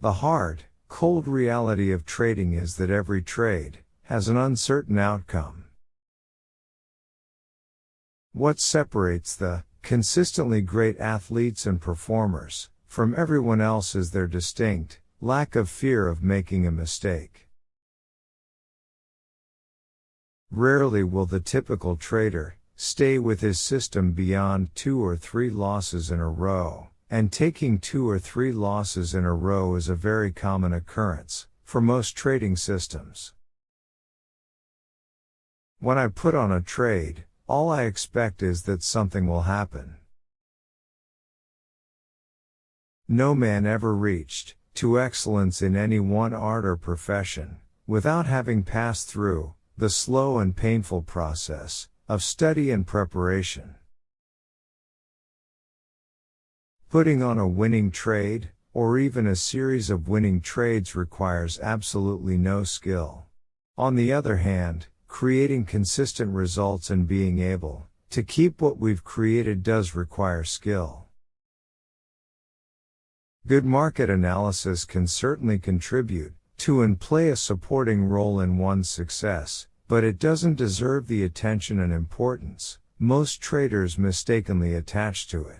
The hard, cold reality of trading is that every trade has an uncertain outcome. What separates the consistently great athletes and performers from everyone else is their distinct lack of fear of making a mistake. Rarely will the typical trader stay with his system beyond 2 or 3 losses in a row, and taking 2 or 3 losses in a row is a very common occurrence for most trading systems. When I put on a trade, all I expect is that something will happen. No man ever reached to excellence in any one art or profession without having passed through the slow and painful process of study and preparation. Putting on a winning trade, or even a series of winning trades, requires absolutely no skill. On the other hand, creating consistent results and being able to keep what we've created does require skill. Good market analysis can certainly contribute to and play a supporting role in one's success, but it doesn't deserve the attention and importance most traders mistakenly attach to it.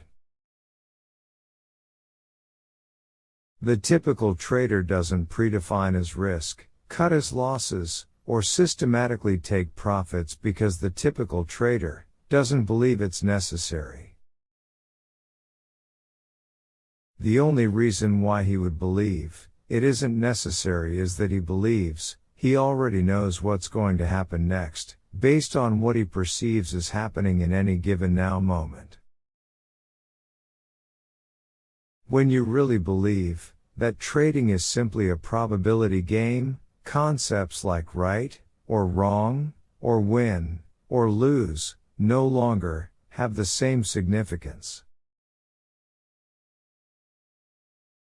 The typical trader doesn't predefine his risk, cut his losses, or systematically take profits because the typical trader doesn't believe it's necessary. The only reason why he would believe it isn't necessary is that he believes he already knows what's going to happen next, based on what he perceives as happening in any given now moment. When you really believe that trading is simply a probability game, concepts like right, or wrong, or win, or lose, no longer have the same significance.